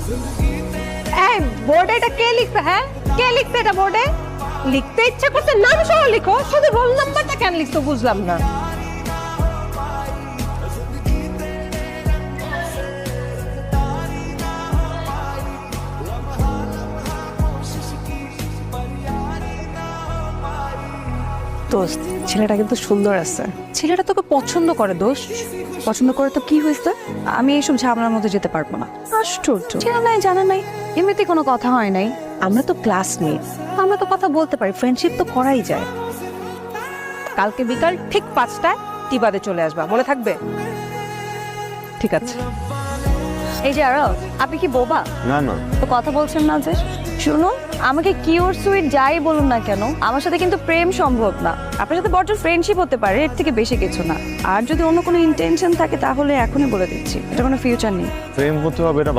এই বোর্ডে এটা কে লিখছে? হ্যাঁ, কে লিখছে এটা বোর্ডে? লিখতে ইচ্ছা করছে নাম সহ লিখো, শুধু রোল নাম্বারটা কেন লিখছো বুঝলাম না। দোস্ত, ছেলেটা কিন্তু সুন্দর আছে। ছেলেটা তোকে পছন্দ করে দোস্ত। পছন্দ করে তো কি হয়েছে? আমি এইসব ঝামেলার মধ্যে যেতে পারবো না। আশ্চর্য। চেনা নাই, জানা নাই, এমনিতে কোনো কথা হয় নাই। আমরা তো ক্লাসমেট, আমরা তো কথা বলতে পারি, ফ্রেন্ডশিপ তো করাই যায়। কালকে বিকাল ঠিক 5টায় টিবাদে চলে আসবা, মনে থাকবে? ঠিক আছে। এই যে আরব, আপনি কি বোবা? না না, তো কথা বলছেন না যে? শুনুন, আমাকে কিউর সুইট যাই বলুন না কেন, আমার সাথে কিন্তু প্রেম সম্ভব না। আপনার সাথে বড় ফ্রেন্ডশিপ হতে পারে, এর থেকে বেশি কিছু না। আর যদি অন্য কোনো ইন্টেনশন থাকে তাহলে এখনই বলে দিচ্ছি, এটা কোনো ফিউচার নেই। প্রেম করতে হবে এটা